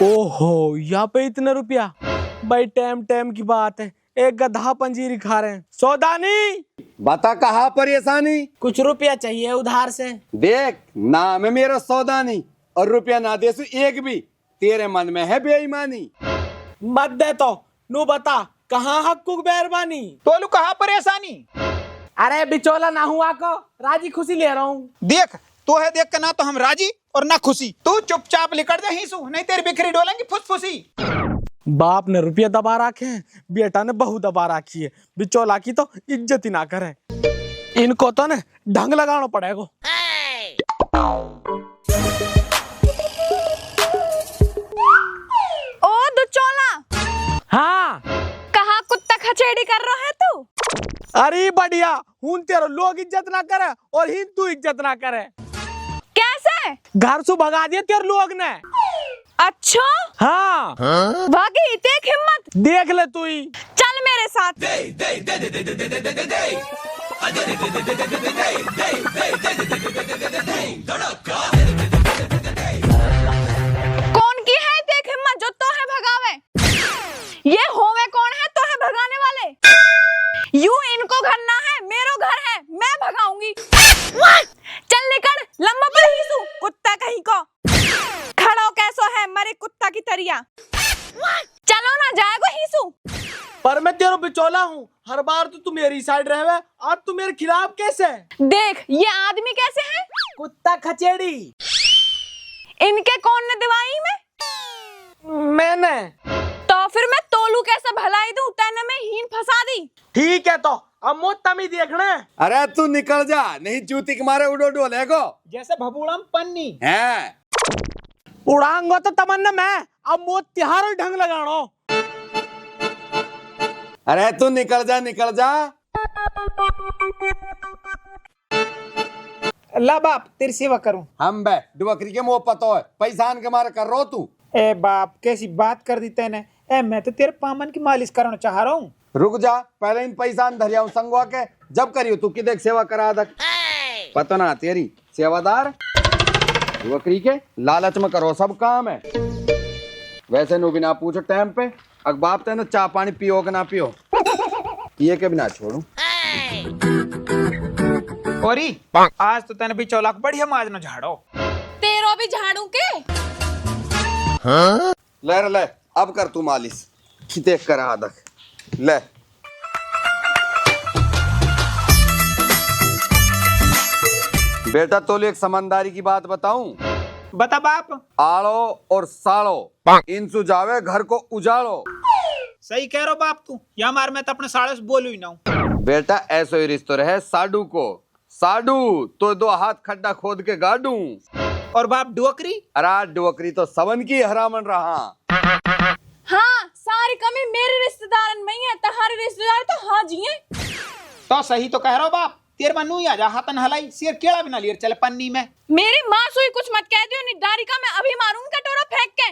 ओहो, यहाँ पे इतने रुपया? भाई टाइम टाइम की बात है, एक गधा पंजीरी खा रहे हैं। सौदानी बता कहाँ परेशानी? कुछ रुपया चाहिए उधार से। देख, नाम है मेरा सौदानी और रुपया ना दे एक भी, तेरे मन में है बेईमानी। मत दे तो नू बता कहाँ हक्कुक बेरबानी। तोलू कहाँ परेशानी? अरे बिचौला ना हुआ को राजी खुशी ले रहा हूँ। देख तो है, देख के ना तो हम राजी और ना खुशी। तू चुपचाप लिकड़ जा हीसू, नहीं तेरी बिखरी डोलेंगी फुसफुसी। बाप ने रुपया दबा रखे हैं, बेटा ने बहू दबा रखी है। बिचौला की तो इज्जत ही ना करे। इनको तो ना ढंग लगाना पड़ेगा। ओ दुचौला। हाँ कहाँ कुत्ता खचेड़ी कर रहा है तू? अरे बढ़िया, हूं तेरे लोग इज्जत ना करे और हिन तू इज्जत ना करे। कैसे? घर से भगा दिया तेरे लोग ने। अच्छा हाँ वाकई देख हिम्मत। देख ले तू ही। चल मेरे साथ। कौन की है देख हिम्मत जो तो है भगावे? ये होवे कौन है तो है भगाने वाले? यू इनको घर ना है, मेरो घर है, मैं भगाऊंगी। चल निकल, लंबा पर हीसू कुत्ता कहीं को। खड़ो कैसो है मरे कुत्ता की तरिया। चलो ना जाएगो हीसू। पर मैं तेरा बिचौला हूँ, हर बार तो तू मेरी साइड रहे, आज तू मेरे खिलाफ कैसे? देख ये आदमी कैसे है? कुत्ता खचेड़ी। इनके कौन ने दिवाई में? मैंने। तो फिर मैं तोलू कैसे भलाई दूं? तैने में हीन फंसा दी। ठीक है तो अब मोत तमी देखना। अरे तू निकल जा, नहीं जूती के मारे उड़ो डोलेगो जैसे भबूड़म पन्नी है। उड़ांगो तो तमन्ना मैं, अब मोत तिहार ढंग लगानो। अरे तू निकल जा, निकल जा। अल्लाह बाप तेरी सेवा करूं। हम बे डुबकरी के मुंह पतो है, पैसान के मारे कर रो तू। ए बाप कैसी बात कर दी तैने। ए मैं तो तेरे पामन की मालिश करना चाह रहा हूँ। रुक जा, पहले इन पैसान धरिया संगवा के जब करियो तू कि देख सेवा करा दक। पता ना तेरी सेवादार डुबकरी के लालच में करो सब काम है। वैसे नु बिना पूछो टाइम पे अग बाप तेने चाय पानी पियो के ना पियो, पिए के बिना छोड़ू। औरी आज तो तैने भी चौलाक बढ़िया माज न झाड़ो। तेरो भी झाड़ू के। ले रे ले, अब कर तू मालिश कि देख कर आदक ले। बेटा तो एक समझदारी की बात बताऊं। बता बाप। आड़ो और साड़ो इन सुझावे घर को उजाड़ो। सही कह रहा बाप तू, या मार मैं तो अपने साड़े से बोलू ही ना हूँ। बेटा ऐसो ही रिश्तो रहे साडू को, साडू तो दो हाथ खड्डा खोद के गाड़ू। और बाप डुअकरी? अरे डुअकरी तो सबन की हरामन रहा। हाँ सारी कमी मेरे रिश्तेदारन में ही है, तुम्हारे रिश्तेदार तो हाँ जी हैं। तो सही तो कह रहा बाप। तेरे मन नू आ जा हाथन हलाई, सिर केड़ा बिना लियर चले पन्नी में। मेरी माँ सुई कुछ मत कह दियो निडारी का, मैं अभी मारूंगी कटोरा फेंक के।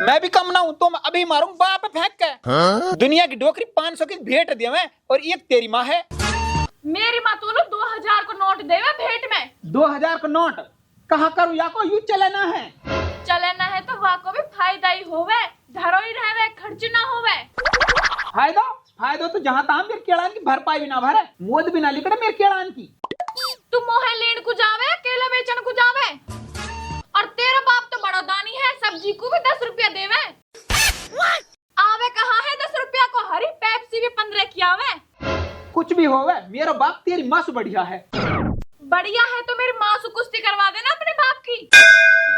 मैं भी कम ना हूँ तो मैं अभी मारूं बाप फेंक के। दुनिया की डोकरी 500 की भेंट दिया मैं, और एक तेरी माँ है। मेरी माँ तो 2000 को नोट देवे भेंट में। 2000 का नोट कहाँ करूँ या को यू चले ना है। चले ना है तो वाको भी फायदा ही होवे, धरो ही रहवे, खर्च ना होवे। फायदा तो जहाँ तहाँ मेरे केड़ान की भरपाई भी ना भरे, मोद भी ना लिकड़े मेरे केड़ान की। तू मोहे लेन को जावे, केला बेचन को जावे। और तेरा बाप तो बड़ा दानी है, सब्जी को भी 10 रुपया देवे। आवे कहाँ है 10 रुपया को, हरी पेप्सी भी 15 की आवे। कुछ भी होवे मेरा बाप तेरी माँ से बढ़िया है। बढ़िया है तो मेरी माँ से कुश्ती करवा देना अपने बाप की।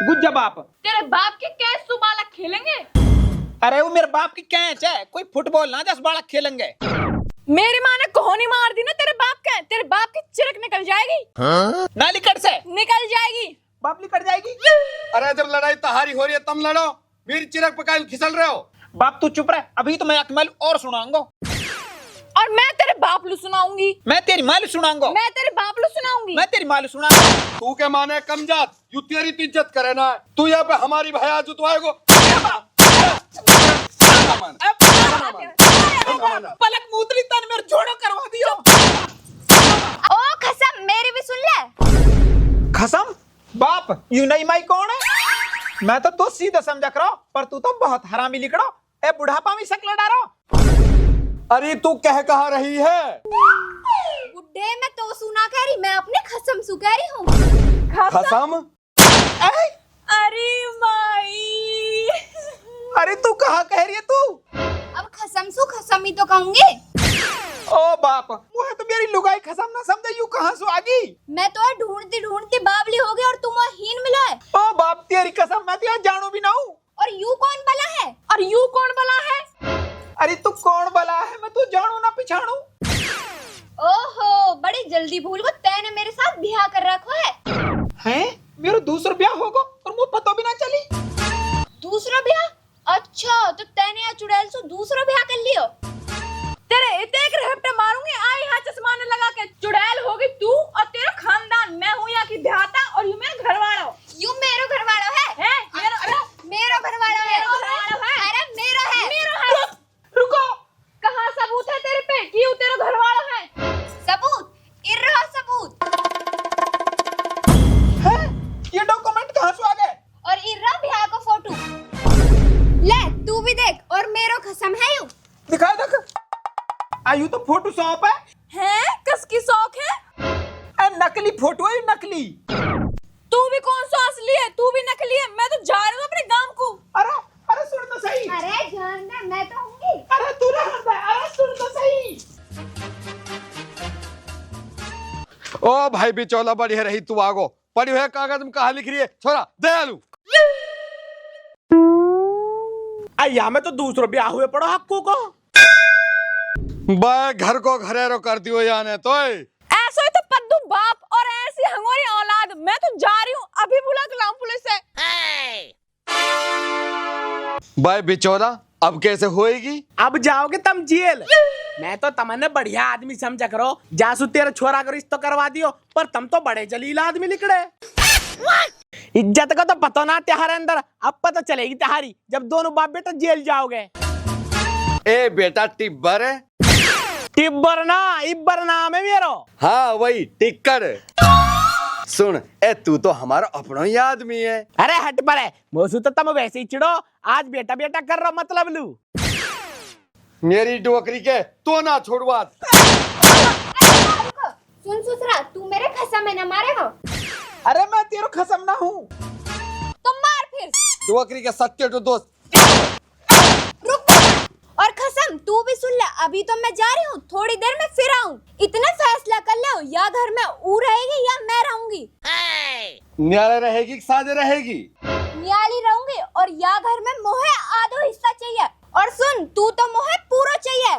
गुज्जा बाप। तेरे बाप की कैच तू बालक खेलेंगे। अरे वो मेरे बाप की कैच है, कोई फुटबॉल ना 10 बालक खेलेंगे। मेरी माँ ने कोहनी मार दी ना तेरे बाप के, तेरे बाप की चिरक निकल जाएगी। ना लिकड़ से निकल जाएगी। बाप लिकड़ जाएगी। अरे जब लड़ाई तहारी हो रही है तम लड़ो, मेरी चिरक पकाई खिसल रहे हो। बाप तू चुप रहे, अभी तो मैं अकमल और सुनाऊंगा। और मैं तेरे बाप लू सुनाऊंगी। मैं तेरी माल सुनाऊंगा। मैं तेरे बाप लू सुनाऊंगी। मैं तेरी माल सुनाऊंगा। तू के माने कमजात, यू तेरी तो इज्जत करे ना। तू यहाँ पे हमारी भैया जुतवाएगो। पलक मूतली तन मेरे जोड़ो करवा दियो। ओ कसम मेरी भी सुन ले। कसम बाप, यू नहीं माई कौन है? मैं तो सीधा समझा करो, पर तू तो बहुत हरामी लिखड़ो। ए बुढ़ापा में शक्ल डारो। अरे तू कह कहा रही है? बुड्ढे मैं तो सुना कह रही, मैं अपने खसम सु कह रही हूँ। खसम? अरे माई, अरे तू कहा कह रही है तू? अब खसम सु खसम ही तो कहूंगी। ओ बाप, मुझे तो मेरी लुगाई खसम ना समझे, यू कहाँ से आगी? मैं तो ढूंढती ढूंढती बावली हो गई और तुम हीन मिला है। ओ बाप तेरी कसम, मैं तो यहाँ जानू भी ना हूँ। और यू कौन बला है? और यू कौन बला है? अरे तू कौन बला है, मैं तू जानू ना पिछाणू। ओहो, बड़ी जल्दी भूल गो, तैने मेरे साथ ब्याह कर रखो है। हैं? मेरा दूसरा ब्याह होगा और मुझे पता भी ना चली। दूसरा ब्याह? अच्छा, तो तैने या चुड़ैल से दूसरा ब्याह कर लियो? तेरे एक रहपटे मारूंगी, आई यहाँ चश्मा ने लगा के। चुड़ैल होगी तू और तेरा खानदान, मैं हूँ यहाँ की ब्याहता और यू मेरा घरवाला। यू मेरो घरवाला है? मेरो घरवाला है। अरे मेरो है। रुको, कहाँ सबूत है तेरे पे कि यू तेरा घरवाला है? सबूत? इर्रा सबूत। हैं? ये डॉक्यूमेंट कहाँ से आ गए? और इर्रा ब्याह का फोटो। ले तू भी देख, और मेरो कसम है यू। दिखा देख। आयु तो फोटो शॉप है। हैं? किसकी शौक है? नकली फोटो है, नकली। तू भी कौन सा असली है? तू भी नकली है। मैं तो जा रही हूँ अपने गांव को। अरे सुन तो सही। अरे जान दे, मैं तो होंगी। अरे तू रहने दे, अरे सुन तो सही। ओ भाई बिचौला बढ़िया रही तू आगो। पढ़ी हुए कागज में कहा लिख रही है छोरा दयालु? अया में तो दूसरो ब्याह हुए पड़ो हक्कू को। बे घर को घरेरो कर दियो याने तो। ऐसा ही तो पद्दू बाप और ऐसी हंगोरी औलाद। मैं तो जा रही हूँ, अभी बुला के लाऊं पुलिस से। बे बिचौला अब कैसे होएगी? अब जाओगे तुम जेल। मैं तो तमन्ने बढ़िया आदमी समझा करो, जासू तेरा छोरा का रिश्ता करवा दियो, पर तुम तो बड़े जलील आदमी निकले। इज्जत का तो पता ना त्योहार अंदर, अब पता चलेगी त्योहारी जब दोनों बाप बेटा जेल जाओगे। ए बेटा टिब्बर है? टिब्बर ना, इब्बर नाम है मेरो। हाँ वही टिक्कर। सुन ए तू तो हमारा अपना ही आदमी है। अरे हट पर है मोसू, तो तुम वैसे ही चिड़ो, आज बेटा बेटा कर रहा मतलब लू। मेरी डोकरी के तो ना छोड़वा। सुन सुसरा, तू मेरे खसम में न मारे हो। अरे मैं तेरा खसम ना हूँ। तुम मार फिर। डोकरी के सत्य तो दोस्त। रुक। और खसम तू भी सुन ले, अभी तो मैं जा रही हूँ, थोड़ी देर में फिर आऊँ। इतना फैसला कर ले, या घर में ऊ रहेगी या मैं रहूंगी। न्यारे रहेगी कि साजे रहेगी? न्याली रहूंगी, और या घर में मोहे आधो हिस्सा चाहिए। और सुन, तू तो मोहे पूरा चाहिए।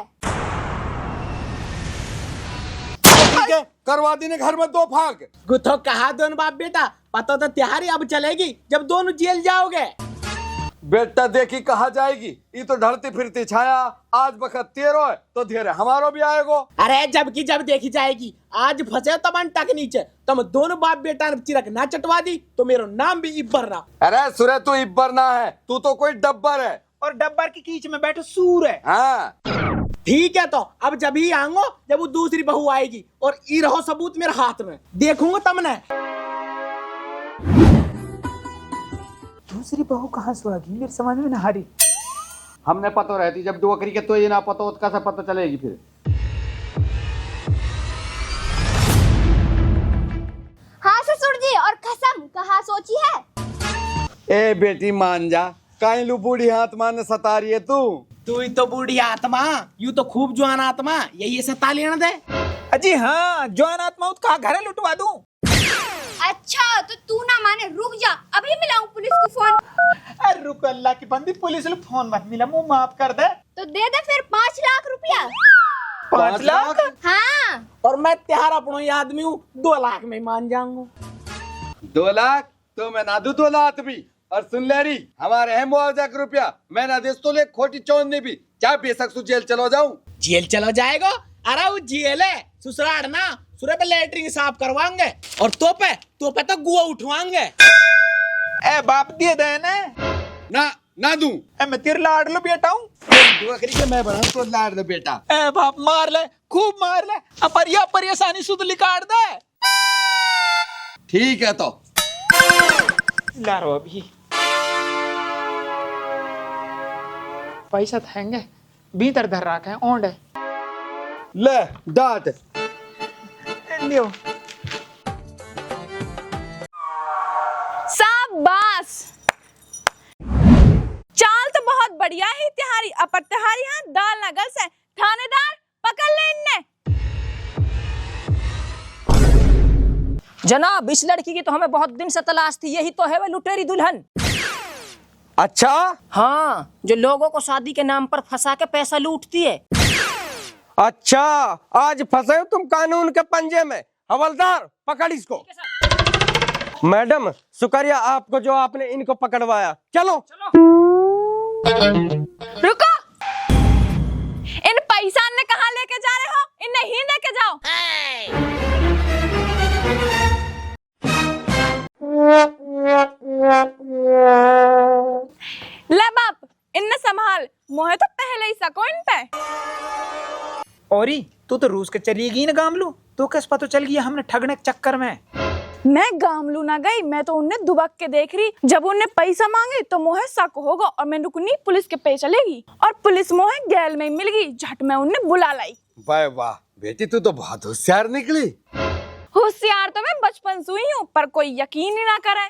ठीक है, करवा देने घर में दो फाक। गुथो कहा दोनों बाप बेटा, पता तो त्योहारी अब चलेगी जब दोनों जेल जाओगे। बेटा देखी कहा जाएगी, ये तो ढलती फिरती छाया। आज बखत तेरो है तो धीरे हमारो भी आएगो। अरे जब की जब देखी जाएगी, आज फंसे तो मन टक नीचे। तुम दोनों बाप बेटा ने चिरक ना चटवा दी तो मेरा नाम भी इब्बर ना। अरे सुरे तू इब्बर ना है, तू तो कोई डब्बर है। और डब्बर की कीच में बैठो सूर है। हाँ ठीक है, तो अब जब ही आऊंगा जब वो दूसरी बहू आएगी, और ये रहो सबूत मेरे हाथ में, देखूंगा तुमने। दूसरी बहू कहाँ से आ गई, मेरे समझ में ना आ रही। हमने पता रहती, जब डोकरी के तो ये ना पता हो तो कैसे पता चलेगी फिर? हाँ ससुर जी, और कसम कहाँ सोची है? ए बेटी मान जा, काई लू बूढ़ी हाथ मारने सता रही है तू। तू ही तो बूढ़ी आत्मा, यू तो खूब जवान आत्मा, यही सता लेना दे। अजी हाँ, जवान आत्मा का घर लुटवा दूं। अच्छा तो तू ना माने, रुक जा, अभी मिलाऊं पुलिस को फोन। अरे रुक, अल्लाह की बंदी, पुलिस ने फोन मत मिला, मुंह माफ कर दे। तो दे दे फिर 5 लाख रुपया। 5 लाख? हाँ। और मैं त्योहार अपना ही आदमी हूँ, 2 लाख में मान जाऊंगा। 2 लाख तो मैं ना दू 2 लाख भी। और सुन ले रही, हमारे है मुआवजा का रुपया, मैं ना दे तो ले खोटी चौंदनी भी, चाहे बेशक सु जेल चलो जाऊं। जेल चलो जाएगा? अरे वो जेल है ससुराल ना, सुरे पे लेटरिन साफ करवाएंगे, और तो पे तो गुआ उठवाएंगे। ए बाप दिए दे ने ना दूं। ए मैं तेरे लाड लो बेटा हूँ। डोकरी के मैं बना तो लाड दे बेटा। ए बाप मार ले, खूब मार ले, अपरिया परेशानी सुध लिकाड़ दे। ठीक है तो लारो अभी पैसा थेंगे भीतर धर रखा है ओंड है ले डांट। लियो शाबाश, चाल तो बहुत बढ़िया ही तिहारी, अपर तिहारी हाँ दाल ना गल से। थानेदार पकड़ ले इन्ने। जनाब, इस लड़की की तो हमें बहुत दिन से तलाश थी। यही तो है वह लुटेरी दुल्हन। अच्छा हाँ, जो लोगों को शादी के नाम पर फंसा के पैसा लूटती है। अच्छा, आज फंसे हो तुम कानून के पंजे में। हवलदार पकड़ इसको। मैडम शुक्रिया आपको जो आपने इनको पकड़वाया। चलो रुको, इन पैसा ने कहाँ लेके जा रहे हो? इन्हें ही लेके जाओ। ले बाप, इन्हें संभाल। मोहे तो पहले ही सको इन पे। औरी तू तो रूस के चलिएगी ना गामलू, तो किस पता चल गया हमने ठगने के चक्कर में। मैं गामलू ना गई, मैं तो उन्हें दुबक के देख रही। जब उन्हें पैसा मांगे तो मोहे शक होगा और मैं रुकनी पुलिस के पे चलेगी और पुलिस मोहे गैल में मिल गई। झट में उन्हें बुला लाई। वाह वाह बेटी, तू तो बहुत होशियार निकली। होशियार तो मैं बचपन से ही हूँ, पर कोई यकीन ही ना करे।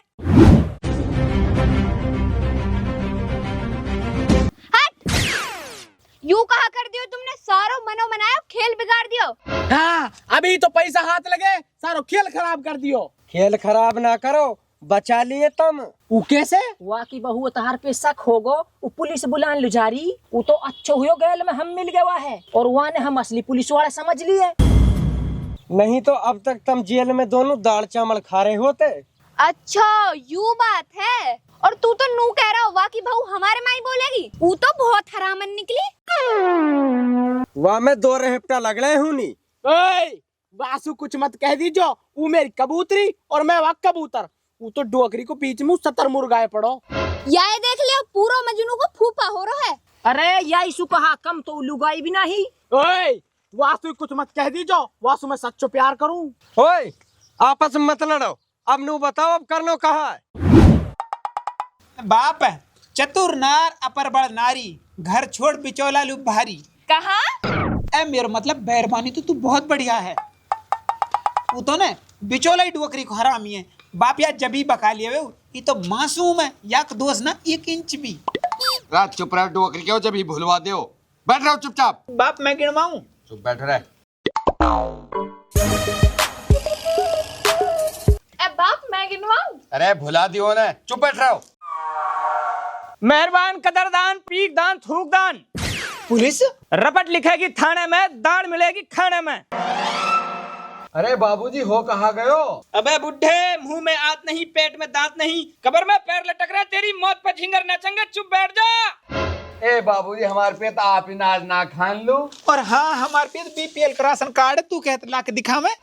यूं कहा कर दियो तुमने, सारो मनो मनायो खेल बिगाड़ दियो। हाँ, अभी तो पैसा हाथ लगे सारो खेल खराब कर दियो। खेल खराब ना करो, बचा लिए तुम। ऊ कैसे? वाह की बहू तहार पे शक होगो। वो पुलिस बुलान लुजारी, वो तो अच्छो हुयो गैल में हम मिल गया है और वहाँ ने हम असली पुलिस वाला समझ लिए। नहीं तो अब तक तुम जेल में दोनों दाल चावल खा रहे होते। अच्छा यूं बात है। और तू तो नू कह रहा हो वाह की बहू हमारे माई बोलेगी। वो तो बहुत हरामन निकली। वाह में दो रेहपटा लग रहे हूँ नी। ओए, वासु कुछ मत कह दीजो। ऊ मेरी कबूतरी और मैं वह कबूतर। ऊ तो डोकरी को बीच में 70 मुर्गाए पड़ो। या ये देख लियो, पूरा मजनू को फूफा हो रहा है। अरे या इसु कहा कम तो लुगाई भी नहीं। ओए, वासु कुछ मत कह दीजो। वासु मैं सच्चो प्यार करूं। ओए आपस में मत लड़ो। अब नू बताओ अब करनो कहा है। बाप चतुर नार अपर बड़ नारी, घर छोड़ बिचौला लुप भारी। कहा? ए मेरा मतलब मेहरबानी तो तू बहुत बढ़िया है। वो तो ना बिचौला ही डोकरी को हरामी है। बाप यार जबी बका लिए वे, ये तो मासूम है। याक दोस्त ना 1 इंच भी। रात चुप रहो, डोकरी क्यों जब ही भुलवा दो। बैठ रहो चुपचाप। बाप मैं गिनवाऊं? चुप बैठ रहे। बाप मैं गिनवाऊं? अरे भुला दियो ने, चुप बैठ रहो। मेहरबान, कदरदान, पीक दान, थूक दान। पुलिस रपट लिखेगी थाने में, दाढ़ मिलेगी खाने में। अरे बाबूजी हो कहाँ गयो? अबे बुढ़े, मुंह में आत नहीं, पेट में दांत नहीं, कबर में पैर लटक रहा, तेरी मौत पर झिंगर नाचेंगे। चुप बैठ जा। ए बाबूजी हमारे पे तो आप ही नाच ना खान लो। और हाँ हमारे पे बीपीएल का राशन कार्ड तू कहते ला के दिखा मैं।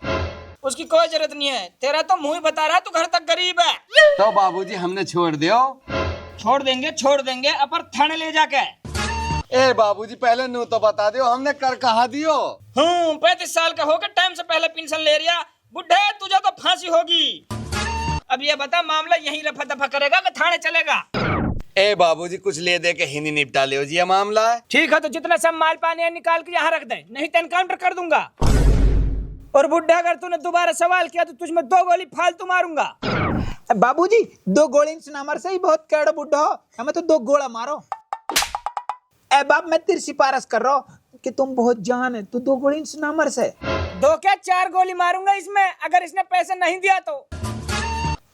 उसकी कोई जरूरत नहीं है, तेरा तो मुंह ही बता रहा तू घर तक गरीब है। तो बाबूजी हमने छोड़ दियो। छोड़ देंगे अपर थाने ले जाके। ए बाबूजी पहले नू तो बता दियो, हमने कर कहा दियो। 35 साल का होकर टाइम से पहले पेंशन ले रिया। बुढ़े तुझे तो फांसी होगी। अब ये बता मामला यहीं रफा दफा करेगा कि थाने चलेगा? ए बाबूजी कुछ ले दे के ही नहीं निपटा लियो जी, ये मामला है। ठीक है, तो जितना सब माल पानी है निकाल के यहाँ रख दे, नहीं तो एनकाउंटर कर दूंगा। और बुढ़ा अगर तूने दोबारा सवाल किया तो तुझमें 2 गोली फालतू मारूंगा। बाबूजी 2 गोली से नंबर से ही बहुत कड़ो बुढ़ो, हमें तो 2 गोला मारो। ए बाप मैं तेरी सिफारिश कर रहा हूँ कि तुम बहुत जान है, तू 2 गोली से नंबर से 2 क्या 4 गोली मारूंगा इसमें, अगर इसने पैसे नहीं दिया तो।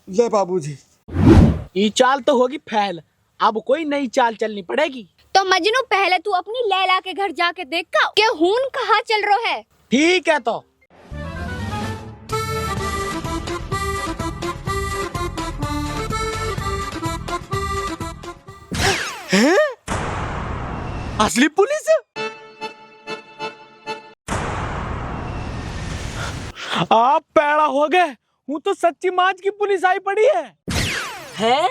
ले बाबूजी। ये चाल तो होगी फैल, अब कोई नई चाल चलनी पड़ेगी। तो मजनू पहले तू अपनी लैला के घर जाके देख का कि खून कहाँ चल रहा है। ठीक है तो। हैं? असली पुलिस? आप पैड़ा हो गए। हूँ तो सच्ची माज की पुलिस आई पड़ी है। हैं?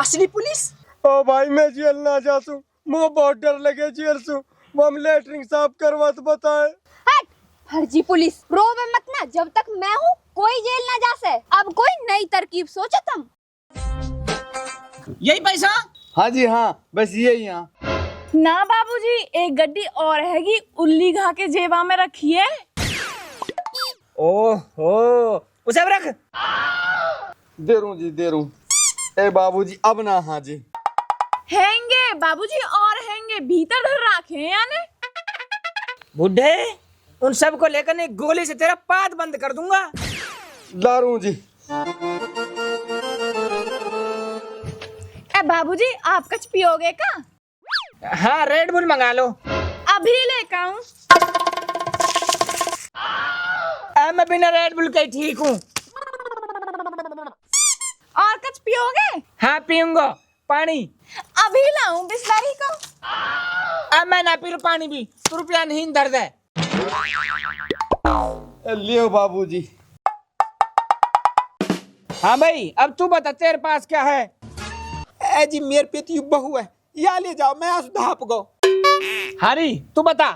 असली पुलिस? ओ भाई मैं जेल ना जासू, मुझे बहुत डर लगे जेल से। हम लेटरिंग साफ करवा तो बताए। हट फर्जी पुलिस, रोवे मत ना, जब तक मैं हूँ कोई जेल ना जा से। अब कोई नई तरकीब सोचो तुम। यही पैसा? हाँ जी हाँ, बस यही यहाँ। ना बाबूजी, एक गड्डी और हैगी, उल्ली घा के जेबा में रखिए। ओहो, उसे अब रख। दे रू जी, दे रू। ए बाबूजी अब ना, हाँ जी हैंगे बाबूजी, और हैंगे, भीतर धर रखे यानी। बुढ़े, उन सबको लेकर एक गोली से तेरा पाद बंद कर दूंगा। लारू जी। बाबूजी, आप कुछ पियोगे का? हाँ, रेड बुल मंगा लो। अभी लेकर आऊं। मैं बिना रेड बुल के ठीक हूँ। और कुछ पियोगे? हाँ, पीऊंगा। पानी अभी लाऊं बिस्लरी को? अब मैं ना पी पानी भी, तो रुपया नहीं दर्द है। लियो बाबूजी। हाँ भाई, अब तू बता तेरे पास क्या है? ए जी, मेरे पे तो बहू है, या ले जाओ, मैं आज धाप गो। हरी, तू बता।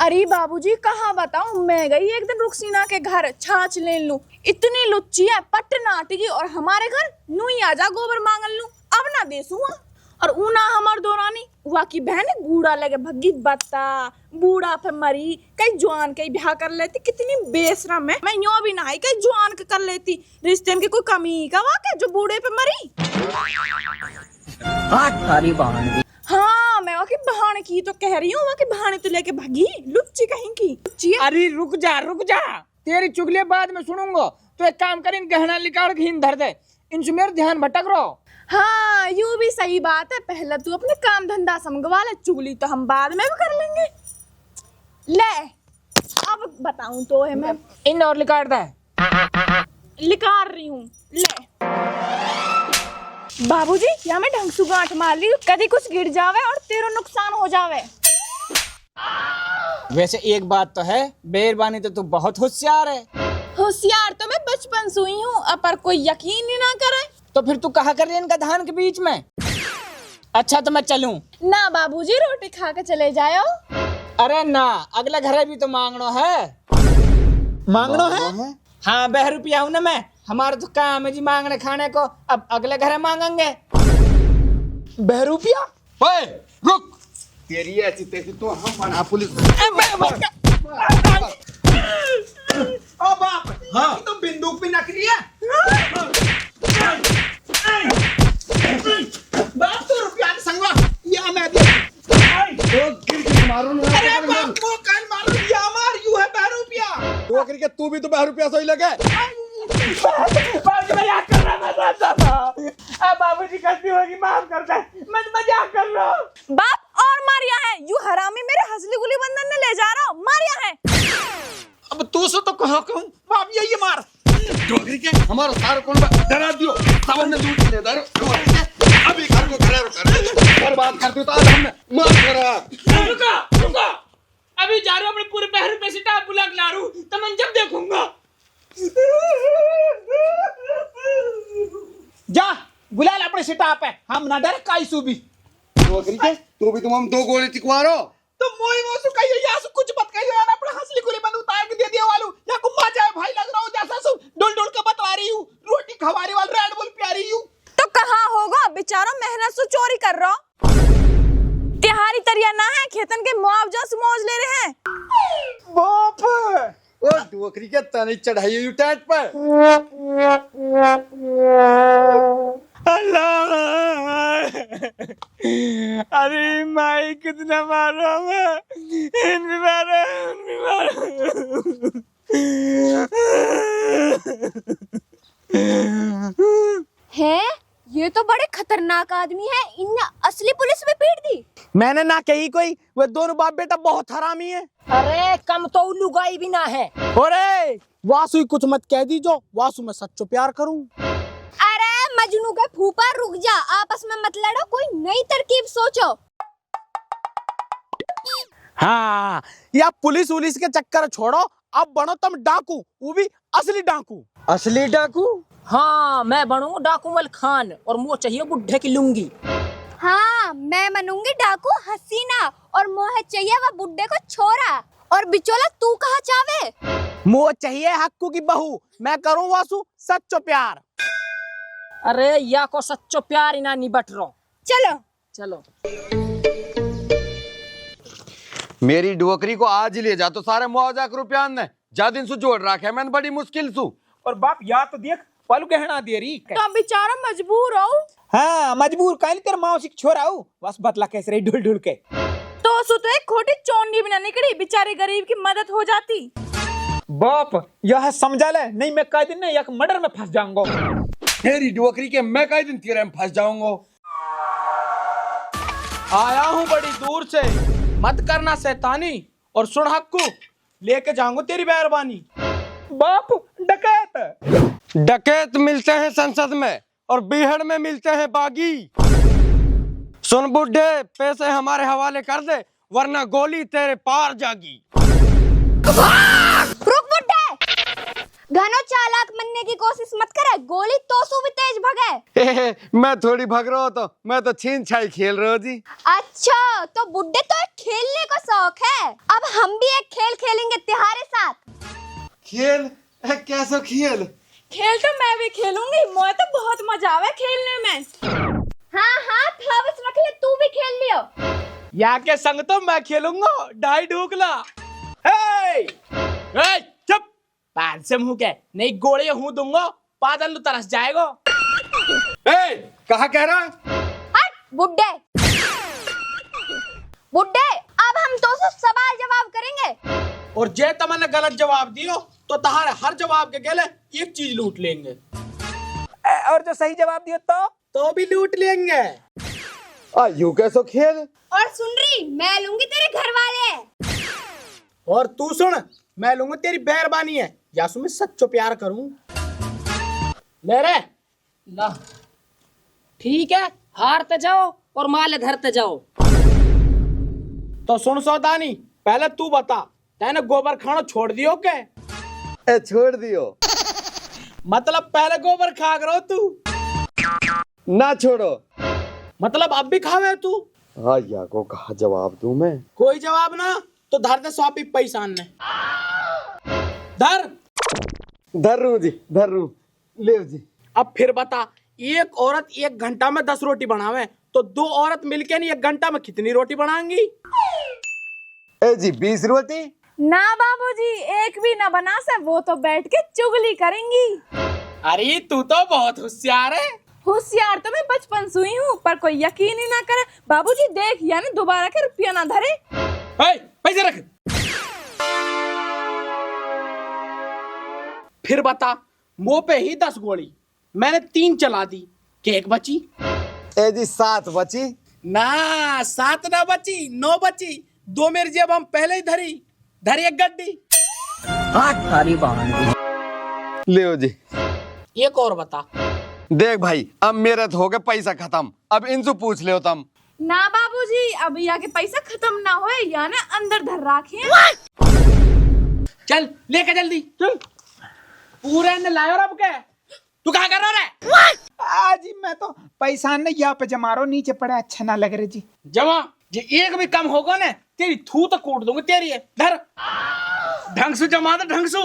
अरे बाबूजी, कहाँ बताऊं, मैं गई एक दिन रुखसीना के घर छाछ ले लूं, इतनी लुच्ची है पट नाटकी, और हमारे घर नूई आजा गोबर मांगल लूं, अब ना देसूंगा। और ऊना हमार दोरानी हुआ की बहन गूड़ा लगे भग्गी बत्ता, बूढ़ा पे मरी, कई जवान कई ब्याह कर लेती, कितनी बेशरम है। मैं यूं भी नहीं कई जवान के कर लेती, रिश्ते में की कोई कमी का वाक़ जो बूढ़े पे मरी। हाँ, मैं वहाँ की बहाने की तो कह रही हूँ, वहाँ की बहाने तो लेके भागी, लुच्ची कहीं की लुच्ची है। अरे रुक जा, रुक जा, तेरी चुगलियां बाद में सुनूंगा। तो एक काम कर, इन गहना निकाल के हिन धर दे, इनसे मेरा ध्यान भटक रहो। हाँ, यूं भी सही बात है, पहले तू अपने काम धंधा समझवा ले, चुगली तो हम बाद में भी कर लेंगे। ले, अब बताऊं तो है, मैं इन और निकाल दे। लिकार रही हूँ, ले बाबूजी, या मैं ढंग से गांठ मार ली, कभी कुछ गिर जावे और तेरा नुकसान हो जावे। वैसे एक बात तो है, बेरबानी तो तू बहुत होशियार है। होशियार तो मैं बचपन से हुई हूँ, पर कोई यकीन ही ना करे। तो फिर तू कहा कर रही है इनका धान के बीच में? अच्छा, तो मैं चलूं? ना बाबूजी, रोटी खा के चले जाओ। अरे ना, अगला घर भी तो मांगना है। मांगनो है? हाँ, 20 रुपया हूँ ना मैं, हमारा तो काम है जी मांगने खाने को, अब अगले घर मांगेंगे। 20 रुपया? ओए, रुक। तेरी ऐसी तैसी तो हम बना पुलिस। ओ बाप, हाँ। तो बंदूक भी नकली है। बाप तो रुपया संगवा, या मैं दे। मारो ना। अरे बाप को कान मारो, या मार, यू है 20 रुपया। वो करके तू भी तो 20 रुपया सही लगे। बाबूजी, मजाक कर रहा मैं जानता था। अब बाबूजी गलती होगी, माफ कर दे, मैं मजाक कर रहा हूँ। बाप और मारिया है, यू हरामी मेरे हंसली गुली बंधन ने ले जा रहा हूँ, मारिया है। अब तू सो तो कहा कहूँ, बाप ये मार। डोगरी के हमारा सारा कौन डरा दियो, सावन ने दूध ले दर। अभी घर को खराब कर बर्बाद करते तो आज हमने मार करा। रुका, रुका, अभी जा रहा हूँ, अपने पूरे 20 रुपए से टाप बुला के ला रहा हूँ, तो मैं जब देखूंगा। जा बुला ले अपने सिटाप है, हम ना डर काईसु भी। डोगरी के तू भी तुम हम 2 गोली चिकवा रहो। तो मोई मोसु कहियो, या सु कुछ मत कहियो यार, अपना हंसली गुली बंद उतार के दे दिया वालू, या गुम्मा जाए भाई लग रहा हूँ, जैसा सु डोल डोल के बतवा रही हूँ, रोटी खवारी वाल रेड बुल प्यारी हूँ। तो कहाँ होगा बेचारा, मेहनत से चोरी कर रहा। तिहारी तरिया ना है, खेतन के मुआवजा से मौज ले रहे हैं। बाप, ओ डोगरी के तने चढ़ाई यू टैट पर। अरे माई, कितना मारो मैं, इन भी मारो, उन भी मारो। है, ये तो बड़े खतरनाक आदमी है, इनने असली पुलिस में पीट दी। मैंने ना कही कोई, वे दोनों बाप बेटा बहुत हरामी है। अरे कम तो उल्लू गाई भी ना है। अरे वासु कुछ मत कह दीजो, वासु मैं सच्चो प्यार करूं। अरे मजनू के फूफा, रुक जा, आपस में मत लड़ो, कोई नई तरकीब सोचो। हाँ, या पुलिस उलिस के चक्कर छोड़ो, अब बनो तुम डाकू, वो भी असली डाकू। असली डाकू? हाँ, मैं बनूंगा डाकू मल खान, और मुझे चाहिए बुढ़े की लुंगी। हाँ, मैं बनूंगी डाकू हसीना, और मोह चाहिए वह बुड्ढे को छोरा। और बिचौला तू कहाँ चावे? मुझे चाहिए हक्कू की बहू, मैं करूं वासु सच्चो प्यार। अरे या को सच्चो प्यार इना निबट रो। चलो चलो। मेरी डोकरी को आज ही ले जा तो सारे मुआवजा के रुपया ने जा दिन से जोड़ रखे मैंने बड़ी मुश्किल सु। और बाप या तो देख पल गहना दे रही तो बेचारा मजबूर हो। हाँ मजबूर काली तेरे मौसी छोरा हूँ बस बतला कैसे रही ढूल ढूल के। तो सु तो एक खोटी चौंडी भी ना निकली, बेचारे गरीब की मदद हो जाती। बाप यह समझा ले नहीं मैं कई दिन एक मर्डर में फंस जाऊंगा। तेरी डोकरी के मैं कई दिन तेरे में फंस जाऊंगा। आया हूँ बड़ी दूर से, मत करना शैतानी और सुन हक्कू, लेके जाऊंगा तेरी मेहरबानी। बाप डकैत डकैत मिलते हैं संसद में और बीहड़ में मिलते हैं बागी। सुन बुड्ढे पैसे हमारे हवाले कर दे वरना गोली तेरे पार जागी। रुक बुड्ढे, घनो चालाक बनने की कोशिश मत करे, गोली तो सु भी तेज भगे। मैं थोड़ी भग रहा हूँ तो मैं तो छीन छाई खेल रहा हूँ जी। अच्छा तो बुड्ढे तो एक खेलने का शौक है, अब हम भी एक खेल खेलेंगे तुम्हारे साथ। खेल कैसा खेल? खेल तो मैं भी खेलूंगी, मुझे तो बहुत मजा आवे खेलने में। हाँ थावस रख ले, तू भी खेल लियो। या के संग तो मैं खेलूंगा ढाई ढूकला। चुप, पान से मुंह के नहीं गोले हूँ दूंगा, पादल तो तरस जाएगा। कहा कह रहा? हट बुड्ढे। बुड्ढे अब हम तो सवाल जवाब करेंगे और जे तमने गलत जवाब दियो तो तहारे हर जवाब के गेले एक चीज लूट लेंगे, और जो सही जवाब दिया तो भी लूट लेंगे। यू कैसो खेल? और सुन रही मैं लूंगी तेरे घर वाले। और तू सुन, मैं लूंगा तेरी मेहरबानी है, यासु में सच्चो प्यार करूं। ले रे ला ठीक है, हारते जाओ और माल धरते जाओ। तो सुन सौदानी, पहले तू बता, तैने गोबर खाना छोड़ दियो के? छोड़ दियो मतलब पहले गोबर खा करो तू, ना छोड़ो मतलब अब भी खावे तू? हाँ या को कहा जवाब दूं मैं? कोई जवाब ना तो धर दे 100 पैसा ने। धर रू जी धर रू ले जी। अब फिर बता, एक औरत 1 घंटा में 10 रोटी बनावे तो 2 औरत मिलके नहीं 1 घंटा में कितनी रोटी बनाएंगी? जी 20 रोटी। ना बाबूजी, एक भी ना बना से, वो तो बैठ के चुगली करेंगी। अरे तू तो बहुत होशियार है। होशियार तो मैं बचपन से हुई हूँ, पर कोई यकीन ही ना करे। बाबूजी देख, यानी दोबारा के रुपया ना धरे। पैसे रख। फिर बता, मुंह पे ही 10 गोली, मैंने 3 चला दी, कि 1 बची? जी 7 बची। ना 7 ना बची, 9 बची। 2 मेरी जेब हम पहले ही धरी 1 गड्डी। ले जी। एक और बता। देख भाई अब मेरे तो हो गए पैसा खत्म, अब इनसे पूछ ले तुम। ना बाबूजी, अभी आके पैसा खत्म ना होए, यानी अंदर धर राखे। चल लेके जल्दी चल, पूरे ने लायो रब के। तू क्या कर रहा है? आज मैं तो पैसा ने यहाँ पे जमा रहा, नीचे पड़ा अच्छा ना लग रहे जी। जमा जे एक भी कम होगा ना तेरी थू तो कूट दूंगा तेरी है। धर ढंग से जमा दे, ढंग से,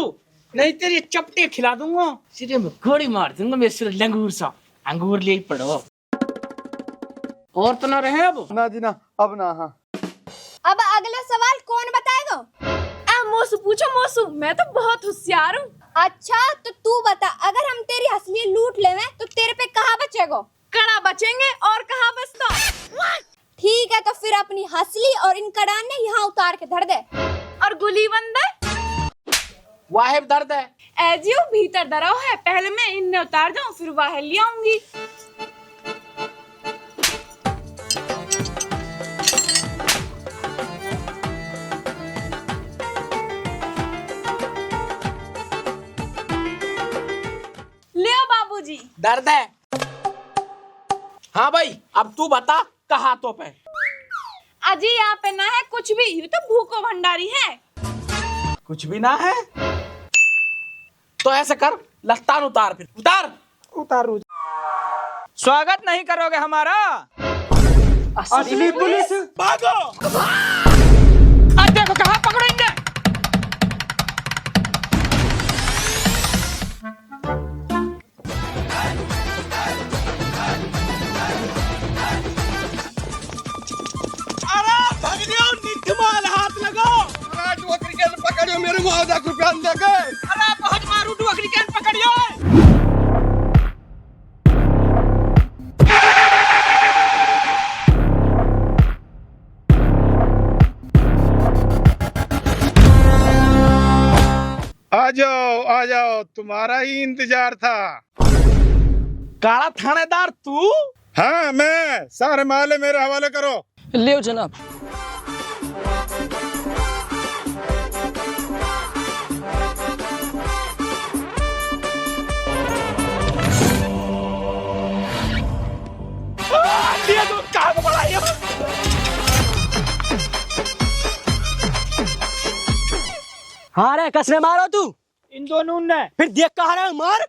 नहीं तेरी चपटे खिला दूंगा, सिरे में गोली मार दूंगा मैं सिर लंगूर सा। अंगूर ले पड़ो और तो ना रहे अब। ना जी ना, अब ना। हाँ अब अगला सवाल कौन बताएगा? मोसू पूछो मोसू, मैं तो बहुत होशियार हूँ। अच्छा तो तू बता, अगर हम तेरी असली लूट लेवे तो तेरे पे कहाँ बचेगा? कड़ा बचेंगे और कहाँ बचता। ठीक है तो फिर अपनी हसली और इन कड़ान ने यहाँ उतार के धर दे। और गुली बंद वाहिब दर्द है एजियो भीतर डराओ है, पहले मैं इनने उतार जाऊं फिर वाह ले आऊंगी। ले बाबूजी। दर्द है। हाँ भाई अब तू बता, कहाँ तो पे? अजी यहाँ पे ना है कुछ भी, ये तो भूखो भंडारी है। कुछ भी ना है तो ऐसे कर, लस्तान उतार, फिर उतार। स्वागत नहीं करोगे हमारा? असली पुलिस भागो। आज देखो कहाँ पकड़ेंगे। अरे भगनियों, निठमाल हाथ लगा। मारूंगा आधा रुपया दे के। अरे बहुत मारू डुअकरी के पकड़ियो। आ जाओ तुम्हारा ही इंतजार था। काला थानेदार तू? हाँ मैं, सारे माले मेरे हवाले करो। लियो जनाब। ये तो कहाँ को पड़ा ये? हाँ रे, कसने मारो तू? इन दोनों ने। फिर देख कहा रहा है, मार।